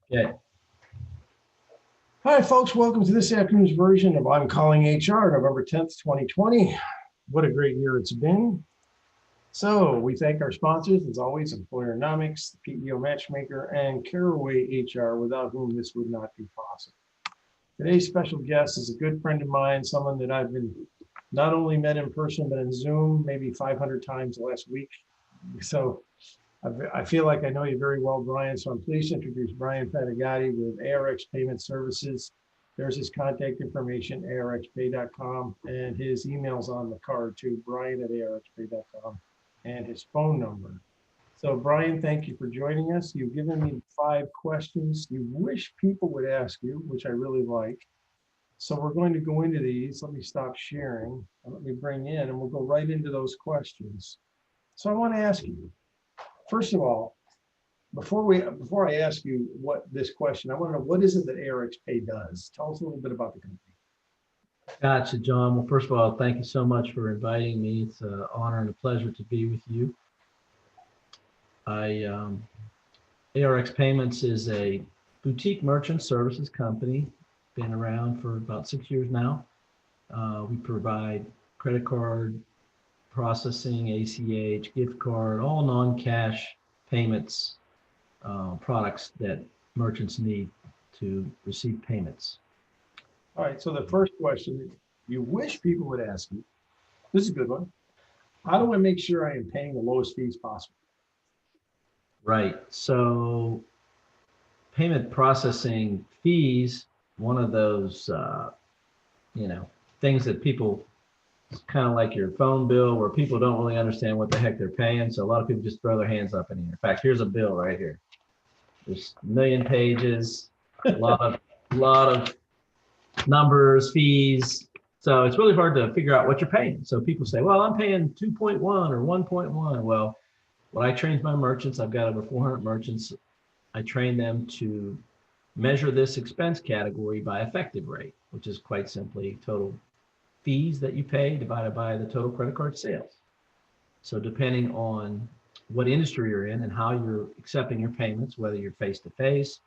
Yeah. Hi, folks. Welcome to this afternoon's version of I'm Calling HR, November 10th, 2020. What a great year it's been. So we thank our sponsors, as always, Employernomics, the PEO Matchmaker, and Caraway HR, without whom this would not be possible. Today's special guest is a good friend of mine, someone that I've been not only met in person, but in Zoom maybe 500 times last week. So I feel like I know you very well, Brian, so I'm pleased to introduce Brian Fatigati with ARX Payment Services. There's his contact information, arxpay.com, and his email's on the card too, brian@arxpay.com, and his phone number. So Brian, thank you for joining us. You've given me 5 questions you wish people would ask you, which I really like. So we're going to go into these. Let me stop sharing. And let me bring in, and we'll go right into those questions. So I want to ask you, first of all, before I ask you what this question, I want to know, what is it that ARX Pay does? Tell us a little bit about the company. Gotcha, John. Well, first of all, thank you so much for inviting me. It's an honor and a pleasure to be with you. ARX Payments is a boutique merchant services company, been around for about 6 years now. We provide credit card processing, ACH, gift card, all non-cash payments products that merchants need to receive payments. All right, so the first question you wish people would ask you, this is a good one. How do I make sure I am paying the lowest fees possible? Right. So payment processing fees, one of those, things that people, it's kind of like your phone bill where people don't really understand what the heck they're paying. So a lot of people just throw their hands up in here. In fact, here's a bill right here. There's a million pages, a lot of numbers, fees. So it's really hard to figure out what you're paying. So people say, well, I'm paying 2.1 or 1.1. Well, when I train my merchants, I've got over 400 merchants. I train them to measure this expense category by effective rate, which is quite simply total fees that you pay divided by the total credit card sales. So depending on what industry you're in and how you're accepting your payments, whether you're face-to-face,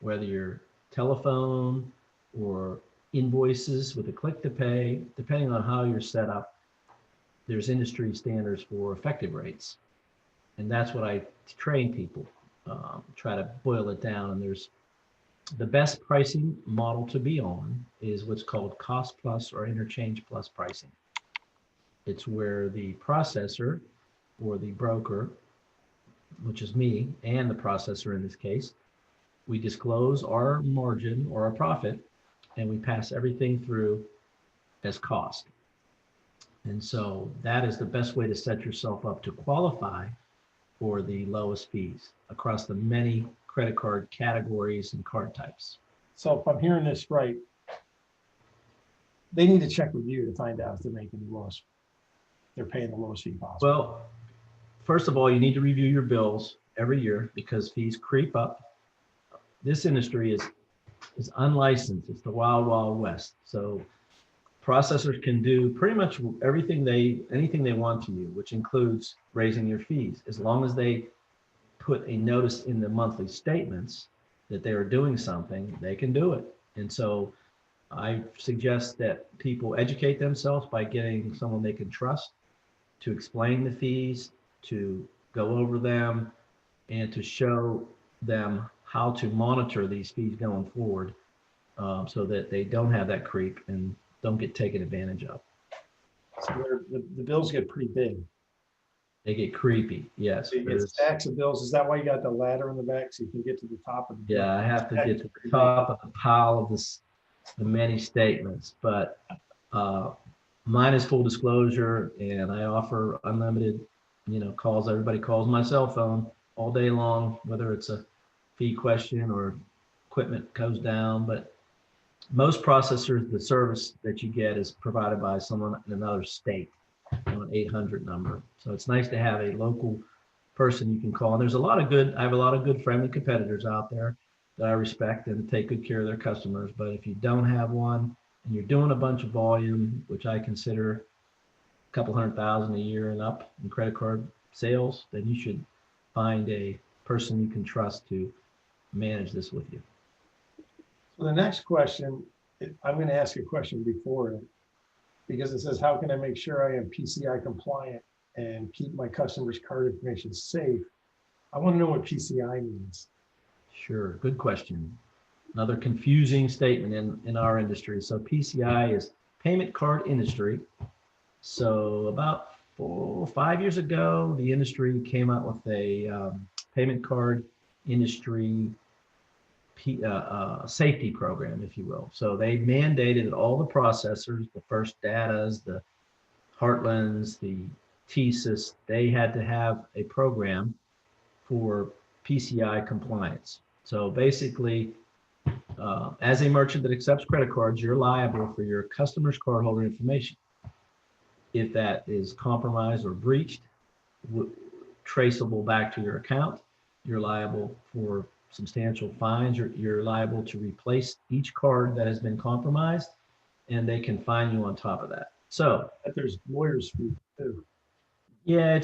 whether you're telephone or invoices with a click to pay, depending on how you're set up, there's industry standards for effective rates. And that's what I train people, try to boil it down. And there's the best pricing model to be on is what's called cost plus or interchange plus pricing. It's where the processor or the broker, which is me and the processor in this case, we disclose our margin or our profit and we pass everything through as cost. And so that is the best way to set yourself up to qualify for the lowest fees across the many credit card categories and card types. So if I'm hearing this right, they need to check with you to find out if they're making the lowest, they're paying the lowest fee possible. Well, first of all, you need to review your bills every year because fees creep up. This industry is unlicensed. It's the wild, wild west. So processors can do pretty much anything they want to you, which includes raising your fees, as long as they put a notice in the monthly statements that they are doing something, they can do it. And so I suggest that people educate themselves by getting someone they can trust to explain the fees, to go over them, and to show them how to monitor these fees going forward, so that they don't have that creep and don't get taken advantage of. So the bills get pretty big. They get creepy, yes. So you get stacks of bills. Is that why you got the ladder in the back so you can get to the top of the bill? Yeah, I have to get to the top of the pile of the many statements, but mine is full disclosure, and I offer unlimited, calls. Everybody calls my cell phone all day long, whether it's a fee question or equipment goes down. But most processors, the service that you get is provided by someone in another state on an 800 number. So it's nice to have a local person you can call. And I have a lot of good friendly competitors out there that I respect and take good care of their customers. But if you don't have one and you're doing a bunch of volume, which I consider a couple 100,000 a year and up in credit card sales, then you should find a person you can trust to manage this with you. So the next question, I'm going to ask a question before it, because it says, how can I make sure I am PCI compliant and keep my customers' card information safe? I want to know what PCI means. Sure, good question. Another confusing statement in our industry. So PCI is payment card industry. So about 4 or 5 years ago, the industry came out with a payment card industry safety program, if you will. So they mandated that all the processors, the First Datas, the Heartlands, the TSYS, they had to have a program for PCI compliance. So basically, as a merchant that accepts credit cards, you're liable for your customer's cardholder information. If that is compromised or breached, traceable back to your account, you're liable for substantial fines. You're liable to replace each card that has been compromised, and they can fine you on top of that. So There's lawyers' fees too. yeah,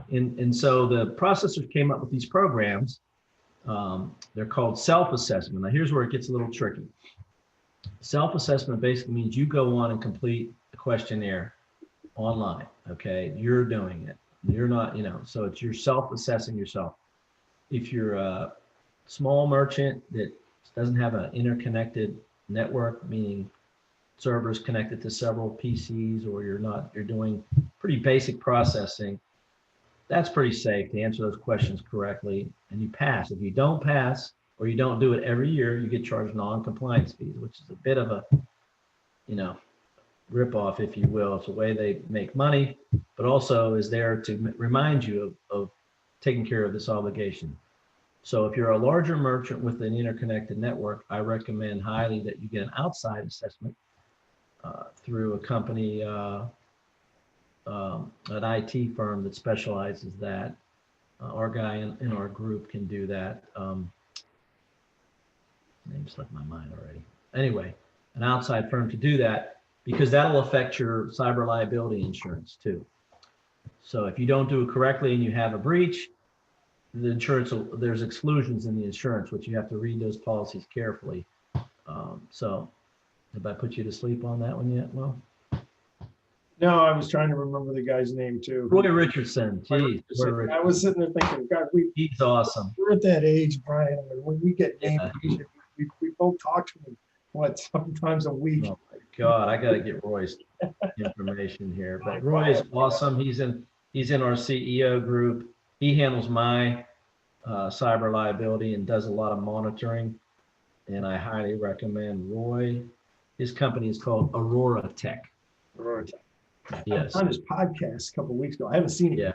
and so the processors came up with these programs. They're called self-assessment. Now here's where it gets a little tricky. Self-assessment basically means you go on and complete a questionnaire online. Okay, you're doing it. You're not, so it's you're self-assessing yourself. If you're a small merchant that doesn't have an interconnected network, meaning servers connected to several PCs, or you're doing pretty basic processing, that's pretty safe to answer those questions correctly and you pass. If you don't pass or you don't do it every year, you get charged non-compliance fees, which is a bit of a, rip-off, if you will. It's a way they make money, but also is there to remind you of taking care of this obligation. So if you're a larger merchant with an interconnected network, I recommend highly that you get an outside assessment through a company, an IT firm that specializes that. Our guy in our group can do that. Name slipped my mind already. Anyway, an outside firm to do that, because that'll affect your cyber liability insurance too. So if you don't do it correctly and you have a breach, the insurance, there's exclusions in the insurance, which you have to read those policies carefully. So have I put you to sleep on that one yet? Well, No, I was trying to remember the guy's name too. Roy Richardson. Geez, I was sitting there thinking, God, he's awesome. we're at that age, Brian, when we get named, Yeah. we both talk to him, sometimes a week. Oh my God, I got to get Roy's information here. But Roy is awesome. He's in our CEO group. He handles my cyber liability and does a lot of monitoring. And I highly recommend Roy. His company is called Aurora Tech. Aurora Tech. Yes. On his podcast a couple of weeks ago. I haven't seen it. Yeah.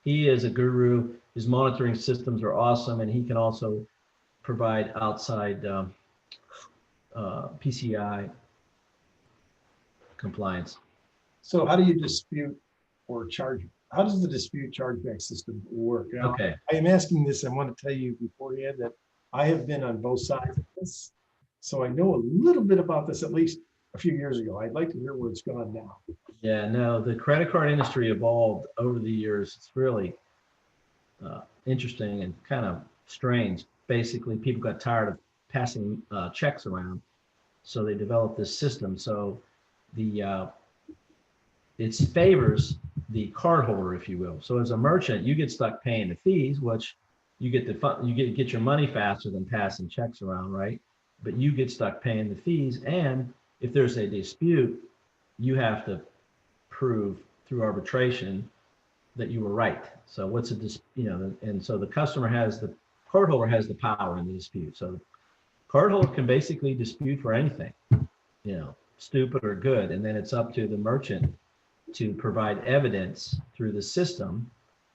He is a guru. His monitoring systems are awesome, and he can also provide outside PCI compliance. So how do you dispute or charge? How does the dispute chargeback system work? Now, Okay. I am asking this. I want to tell you beforehand that I have been on both sides of this. So I know a little bit about this, at least a few years ago. I'd like to hear where it's gone now. Yeah, no, the credit card industry evolved over the years. It's really interesting and kind of strange. Basically, people got tired of passing checks around, so they developed this system. So it favors the cardholder, if you will. So as a merchant, you get stuck paying the fees, which you get get your money faster than passing checks around, right? But you get stuck paying the fees, and if there's a dispute, you have to prove through arbitration that you were right. So what's a dispute, and so the cardholder has the power in the dispute. So the cardholder can basically dispute for anything, stupid or good, and then it's up to the merchant to provide evidence through the system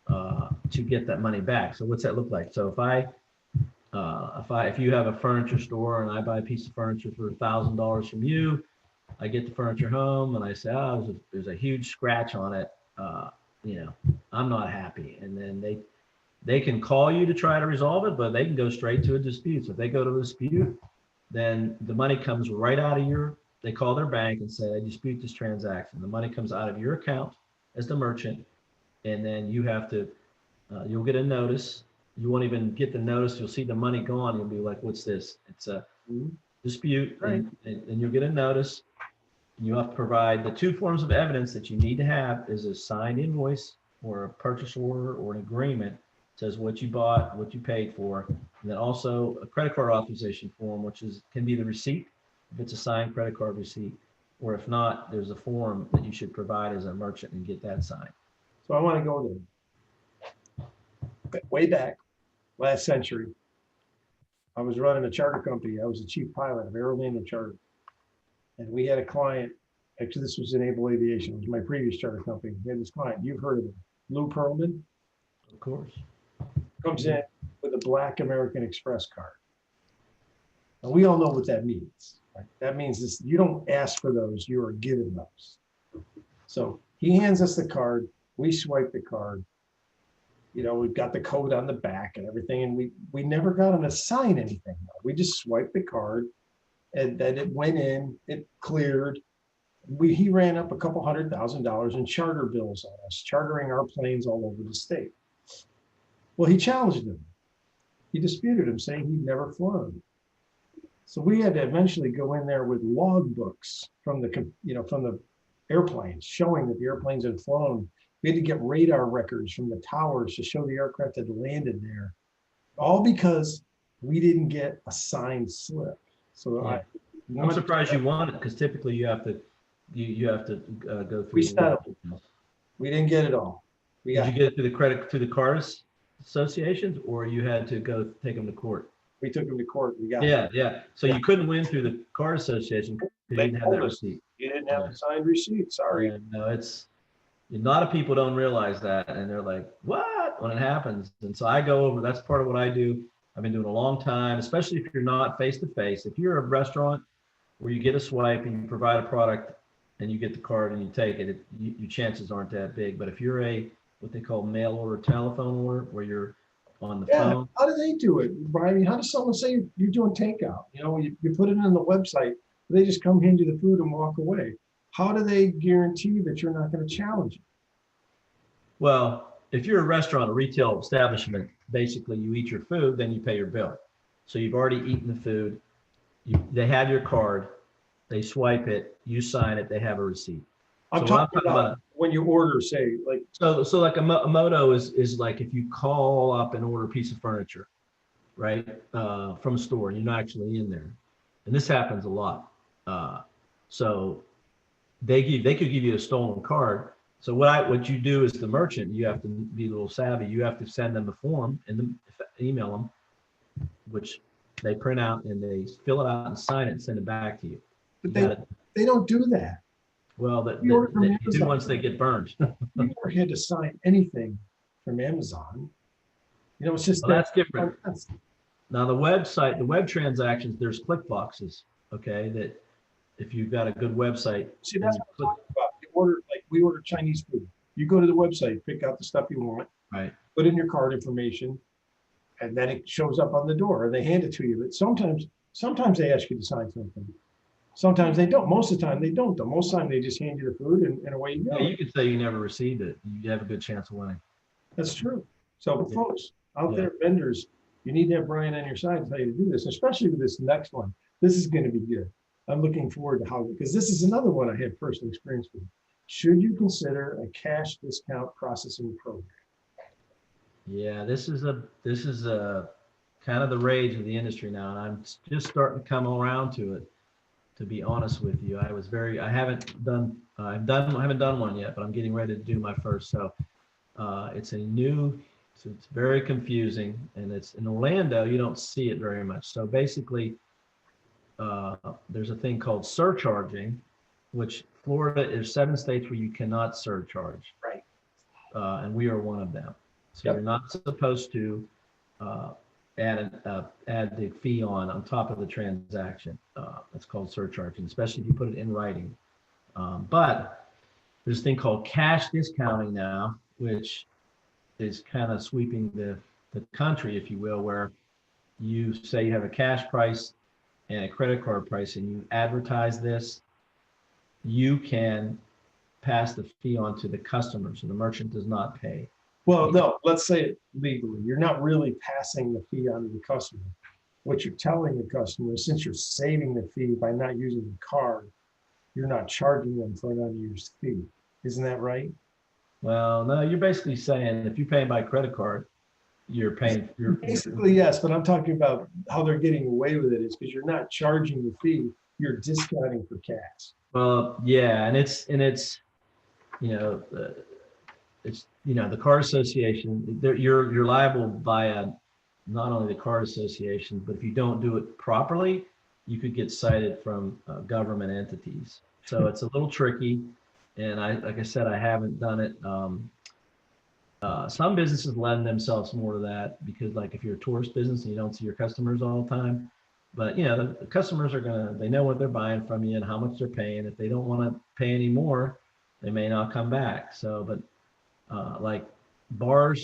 to get that money back. So what's that look like? So if you have a furniture store and I buy a piece of furniture for $1,000 from you, I get the furniture home and I say, oh, there's a huge scratch on it. I'm not happy. And then they can call you to try to resolve it, but they can go straight to a dispute. So if they go to a dispute, then the money comes right out of they call their bank and say, I dispute this transaction. The money comes out of your account as the merchant. And then you have to, you'll get a notice You won't even get the notice. You'll see the money gone. You'll be like, what's this? It's a dispute, Right. and you'll get a notice. You have to provide the two forms of evidence that you need to have is a signed invoice or a purchase order or an agreement says what you bought, what you paid for, and then also a credit card authorization form, which can be the receipt if it's a signed credit card receipt, or if not, there's a form that you should provide as a merchant and get that signed. So I want to go there. Way back, last century, I was running a charter company. I was the chief pilot of Aerolino Charter. And we had a client, actually this was in Able Aviation, it was my previous charter company. We had this client, you've heard of him, Lou Pearlman, Of course. comes in with a black American Express card. And we all know what that means. Right? That means this, you don't ask for those, you are given those. So he hands us the card, we swipe the card. You know, we've got the code on the back and everything, and we never got him to sign anything. We just swiped the card, and then it went in, it cleared. He ran up a couple $100,000 in charter bills on us, chartering our planes all over the state. Well, he challenged him. He disputed him, saying he'd never flown. So we had to eventually go in there with log books from the airplanes, showing that the airplanes had flown. We had to get radar records from the towers to show the aircraft had landed there, all because we didn't get a signed slip. So Yeah. I'm surprised you won it because typically you have to go through. We settled. We didn't get it all. Did you get it through the cars associations, or you had to go take them to court? We took them to court. We got Yeah. So you couldn't win through the car association because you didn't have that receipt. You didn't have a signed receipt. Sorry. And, no, a lot of people don't realize that, and they're like, "What?" when it happens. And so I go over. That's part of what I do. I've been doing a long time, especially if you're not face to face. If you're a restaurant where you get a swipe and you provide a product and you get the card and you take it, your chances aren't that big. But if you're what they call mail order, telephone order, where you're on the phone. How do they do it, Brian? How does someone say you're doing takeout? You know, you put it on the website, they just come hand you the food and walk away. How do they guarantee that you're not going to challenge it? Well, if you're a restaurant, a retail establishment, basically you eat your food, then you pay your bill. So you've already eaten the food. They have your card. They swipe it. You sign it. They have a receipt. I'm talking about when you order, say, like. So like a moto is like if you call up and order a piece of furniture, right, from a store, and you're not actually in there, and this happens a lot. So they could give you a stolen card. So what you do as the merchant, you have to be a little savvy. You have to send them a form and email them, which they print out and they fill it out and sign it and send it back to you. But they don't do that. Well, they do once they get burned. You never had to sign anything from Amazon. You know, it's just that's different. Now the web transactions, there's click boxes. Okay, that if you've got a good website. See, that's what I'm talking about. We order Chinese food. You go to the website, pick out the stuff you want, right? Put in your card information, and then it shows up on the door, and they hand it to you. But sometimes they ask you to sign something. Sometimes they don't. Most of the time they don't. Though most of the time they just hand you the food and away you go. Yeah, you could say you never received it. You have a good chance of winning. That's true. So folks out there, vendors, you need to have Brian on your side to tell you to do this, especially with this next one. This is going to be good. I'm looking forward to because this is another one I had personal experience with. Should you consider a cash discount processing program? Yeah, this is a kind of the rage of the industry now, and I'm just starting to come around to it. To be honest with you, I haven't done one yet, but I'm getting ready to do my first. So it's very confusing, and it's in Orlando. You don't see it very much. So basically, there's a thing called surcharging, which Florida is 7 states where you cannot surcharge. Right. And we are one of them. So you're not supposed to add the fee on top of the transaction. That's called surcharging, especially if you put it in writing. But there's a thing called cash discounting now, which is kind of sweeping the country, if you will, where you say you have a cash price and a credit card price and you advertise this, you can pass the fee on to the customer, so the merchant does not pay. Well, no, let's say it legally. You're not really passing the fee on to the customer. What you're telling the customer is since you're saving the fee by not using the card, you're not charging them for an unused fee. Isn't that right? Well, no, you're basically saying if you're paying by credit card, you're paying, Basically, yes, but I'm talking about how they're getting away with it is because you're not charging the fee, you're discounting for cash. well, yeah, and you know, it's, the car association, you're liable via not only the card association, but if you don't do it properly, you could get cited from government entities. So it's a little tricky. And like I said, I haven't done it. Some businesses lend themselves more to that because like if you're a tourist business and you don't see your customers all the time, but the customers they know what they're buying from you and how much they're paying. If they don't want to pay any more, they may not come back. So, but like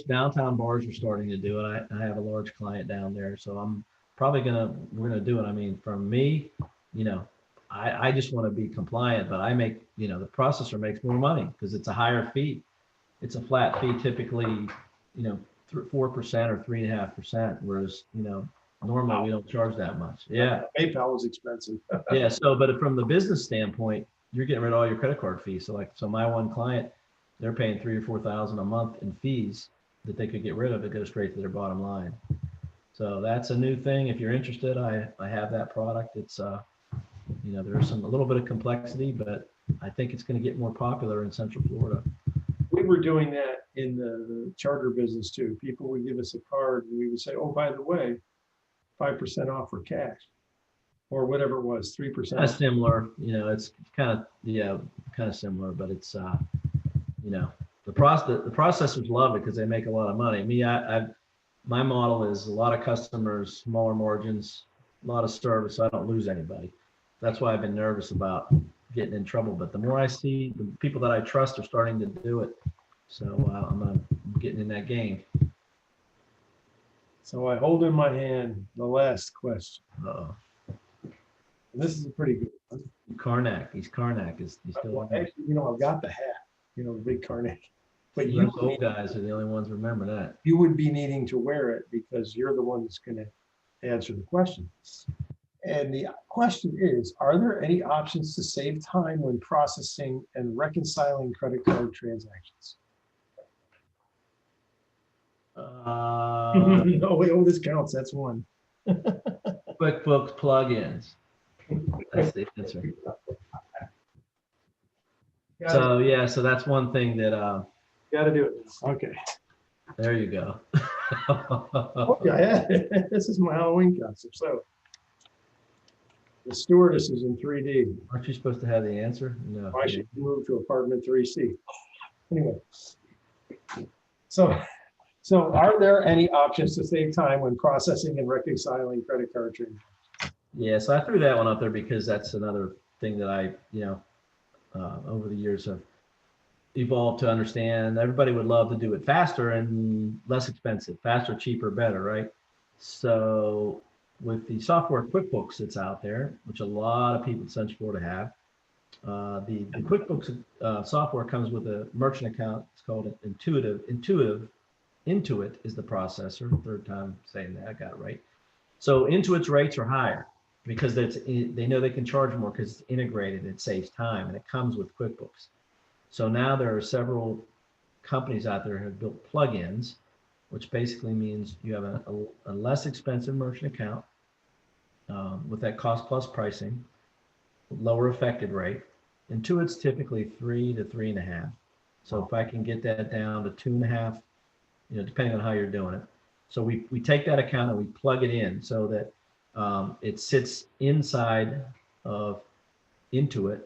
downtown bars are starting to do it. I have a large client down there, so we're gonna do it. I mean, from me, I just want to be compliant, but I make, the processor makes more money because it's a higher fee. It's a flat fee typically, 4% or 3.5%, whereas, normally we don't charge that much. Yeah. PayPal was expensive. Yeah. So, but from the business standpoint, you're getting rid of all your credit card fees. So my one client, they're paying 3,000 or 4,000 a month in fees that they could get rid of. It goes straight to their bottom line. So that's a new thing. If you're interested, I have that product. It's, there's a little bit of complexity, but I think it's going to get more popular in Central Florida. We were doing that in the charter business too. People would give us a card and we would say, oh, by the way, 5% off for cash or whatever it was, 3%. Kind of similar, it's kind of similar, but it's, the processors love it because they make a lot of money. My model is a lot of customers, smaller margins, a lot of service, so I don't lose anybody. That's why I've been nervous about getting in trouble. But the more I see, the people that I trust are starting to do it. So I'm getting in that game. So I hold in my hand the last question. Uh-oh. This is a pretty good one. Karnak. He's Karnak. He's still Well, actually, I've got the hat, the big Karnak. But those old guys are the only ones who remember that. You would be needing to wear it because you're the one that's going to answer the question. And the question is, are there any options to save time when processing and reconciling credit card transactions? No, wait, this counts. That's one. QuickBooks plugins. That's the answer. So that's one thing that got to do it. Okay. There you go. Okay, this is my Halloween costume. So the stewardess is in 3D. Aren't you supposed to have the answer? No. I should move to apartment 3C. Anyway, so are there any options to save time when processing and reconciling credit card transactions? Yeah, so I threw that one up there because that's another thing that I, over the years have evolved to understand. Everybody would love to do it faster and less expensive, faster, cheaper, better, right? So with the software QuickBooks that's out there, which a lot of people in Central Florida have, the QuickBooks software comes with a merchant account. It's called Intuitive. Intuit is the processor. Third time saying that, I got it right. So Intuit's rates are higher because they know they can charge more because it's integrated. It saves time and it comes with QuickBooks. So now there are several companies out there who have built plugins, which basically means you have a less expensive merchant account with that cost plus pricing, lower affected rate. Intuit's typically 3 to 3.5. So if I can get that down to 2.5, depending on how you're doing it. So we take that account and we plug it in so that it sits inside of Intuit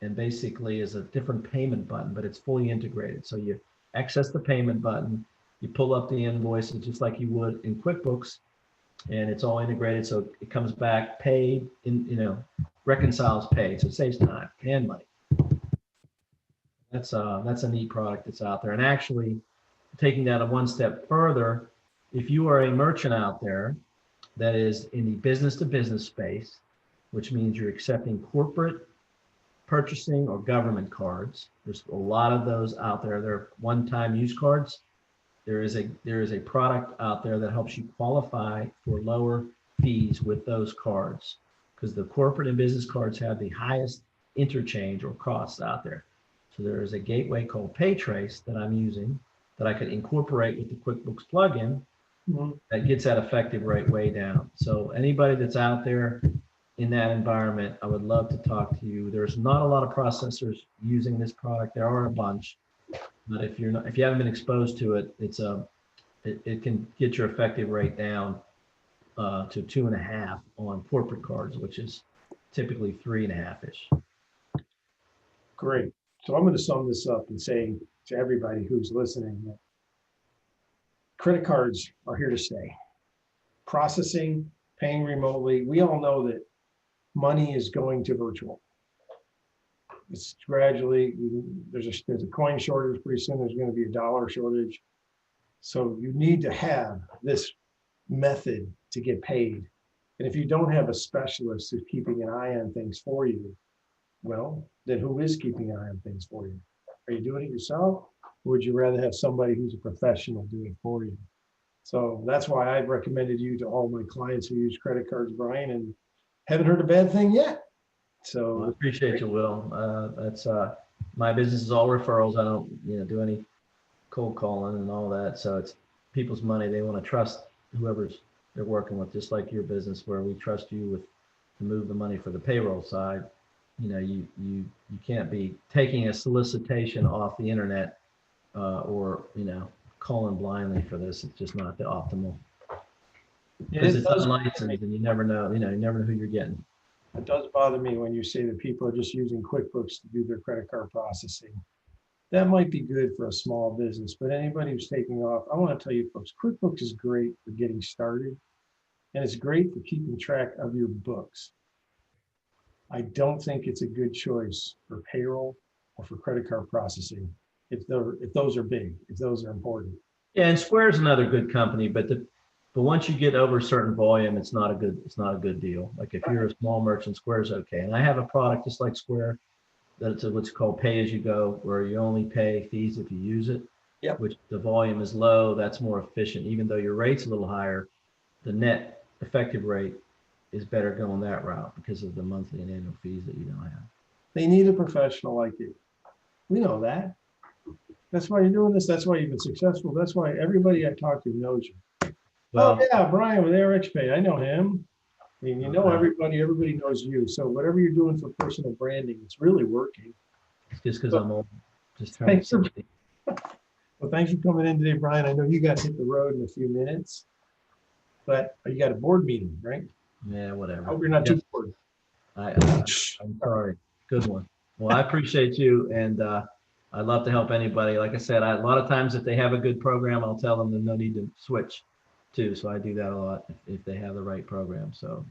and basically is a different payment button, but it's fully integrated. So you access the payment button, you pull up the invoices just like you would in QuickBooks, and it's all integrated. So it comes back paid, reconciles paid. So it saves time and money. That's a neat product that's out there. And actually, taking that one step further, if you are a merchant out there that is in the business to business space, which means you're accepting corporate purchasing or government cards, there's a lot of those out there. They're one-time use cards. there is a product out there that helps you qualify for lower fees with those cards, because the corporate and business cards have the highest interchange or costs out there. So there is a gateway called PayTrace that I'm using that I could incorporate with the QuickBooks plugin that gets that effective rate way down. So anybody that's out there in that environment, I would love to talk to you. There's not a lot of processors using this product. There are a bunch, but if you haven't been exposed to it, it can get your effective rate down to 2.5 on corporate cards, which is typically 3.5-ish. Great. So I'm going to sum this up and say to everybody who's listening that credit cards are here to stay. Processing, paying remotely. We all know that money is going to virtual. It's gradually, there's a coin shortage pretty soon. There's going to be a dollar shortage. So you need to have this method to get paid. And if you don't have a specialist who's keeping an eye on things for you, well, then who is keeping an eye on things for you? Are you doing it yourself? Or would you rather have somebody who's a professional do it for you? So that's why I've recommended you to all my clients who use credit cards, Brian, and haven't heard a bad thing yet. So Well, I appreciate you, Will. That's my business is all referrals. I don't do any cold calling and all that. So it's people's money. They want to trust whoever's they're working with, just like your business, where we trust you with to move the money for the payroll side. You can't be taking a solicitation off the internet or calling blindly for this. It's just not the optimal. Because it's unlicensed and you never know who you're getting. It does bother me when you say that people are just using QuickBooks to do their credit card processing. That might be good for a small business, but anybody who's taking off, I want to tell you folks, QuickBooks is great for getting started, and it's great for keeping track of your books. I don't think it's a good choice for payroll or for credit card processing if those are big, if those are important. Yeah, and Square's another good company, but once you get over a certain volume, it's not a good deal. Like if you're a small merchant, Square's okay. And I have a product just like Square that's what's called pay as you go, where you only pay fees if you use it. Yep. Which the volume is low, that's more efficient. Even though your rate's a little higher, the net effective rate is better going that route because of the monthly and annual fees that you don't have. They need a professional like you. We know that. That's why you're doing this. That's why you've been successful. That's why everybody I talk to knows you. Well, oh yeah, Brian with ARX Pay. I know him. I mean, everybody knows you. So whatever you're doing for personal branding, it's really working. It's just because I'm old. Just trying to 60. Well, thanks for coming in today, Brian. I know you got to hit the road in a few minutes, but you got a board meeting, right? Yeah, whatever. I hope you're not too bored. I'm sorry. Good one. Well, I appreciate you, and I'd love to help anybody. Like I said, a lot of times if they have a good program, I'll tell them there's no need to switch too. So I do that a lot if they have the right program. So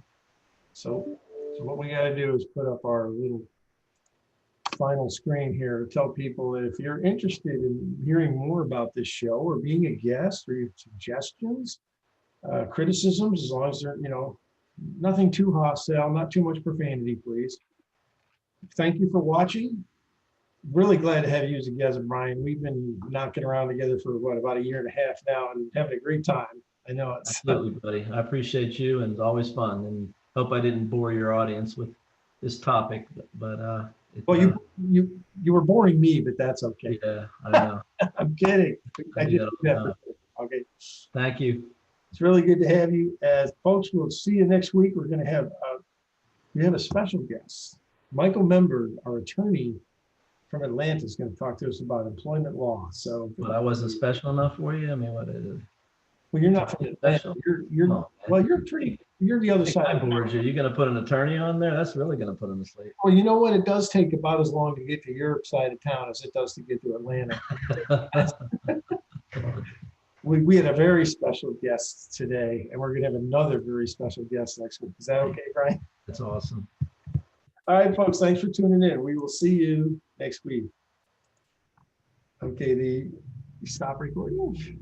what we got to do is put up our little final screen here to tell people that if you're interested in hearing more about this show or being a guest or your suggestions, criticisms, as long as they're, nothing too hostile, not too much profanity, please. Thank you for watching. Really glad to have you as a guest, Brian. We've been knocking around together for about 1.5 years now and having a great time. I know it's absolutely, buddy. I appreciate you, and it's always fun. And hope I didn't bore your audience with this topic, but well, you were boring me, but that's okay. Yeah, I know. I'm kidding. I just okay. Thank you. It's really good to have you. As folks, we'll see you next week. We're going to have we have a special guest, Michael Member, our attorney from Atlanta, is going to talk to us about employment law. So, but I wasn't special enough for you. I mean, what is it? Well, you're not from Atlanta. You're the other side. I bored you. You're going to put an attorney on there? That's really going to put him to sleep. Well, you know what? It does take about as long to get to your side of town as it does to get to Atlanta. We had a very special guest today, and we're going to have another very special guest next week. Is that okay, Brian? That's awesome. All right, folks, thanks for tuning in. We will see you next week. Okay, you stop recording.